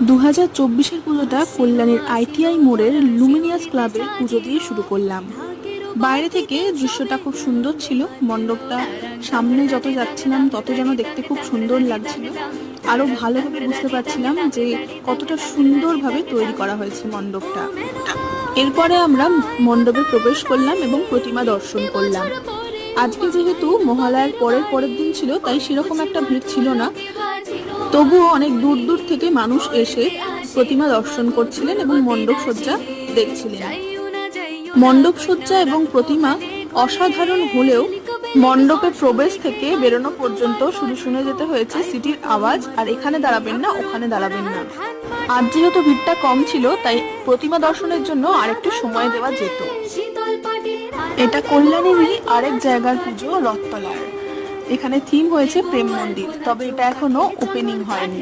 2024-এর পুজোটা কল্যাণীর আইটিআই মোড়ের লুমিনিয়াস ক্লাবে পুজো দিয়ে শুরু করলাম। বাইরে থেকে দৃশ্যটা খুব সুন্দর ছিল। মণ্ডপটা সামনে যত যাচ্ছিলাম তত যেন দেখতে খুব সুন্দর লাগছিল। আরো ভালোভাবে বুঝতে পারছিলাম যে কতটা সুন্দরভাবে তৈরি করা হয়েছে মণ্ডপটা। এরপরে আমরা মণ্ডপে প্রবেশ করলাম এবং প্রতিমা দর্শন করলাম। আজকে যেহেতু মহালয়ার পরের দিন ছিল, তাই সেরকম একটা ভিড় ছিল না। তবুও অনেক দূর দূর থেকে মানুষ এসে প্রতিমা দর্শন করছিলেন এবং মণ্ডপ সজ্জা দেখছিলেন। মণ্ডপ সজ্জা এবং প্রতিমা অসাধারণ হলেও মণ্ডপে প্রবেশ থেকে বেরোনো পর্যন্ত শুধু শুনে যেতে হয়েছে সিটির আওয়াজ, আর এখানে দাঁড়াবেন না, ওখানে দাঁড়াবেন না। আজ যেহেতু ভিড়টা কম ছিল, তাই প্রতিমা দর্শনের জন্য আরেকটু সময় দেওয়া যেত। এটা কল্যাণীরই আরেক জায়গার পুজো, রথতলার। এখানে থিম হয়েছে প্রেম মন্দির, তবে এটা এখনো ওপেনিং হয়নি।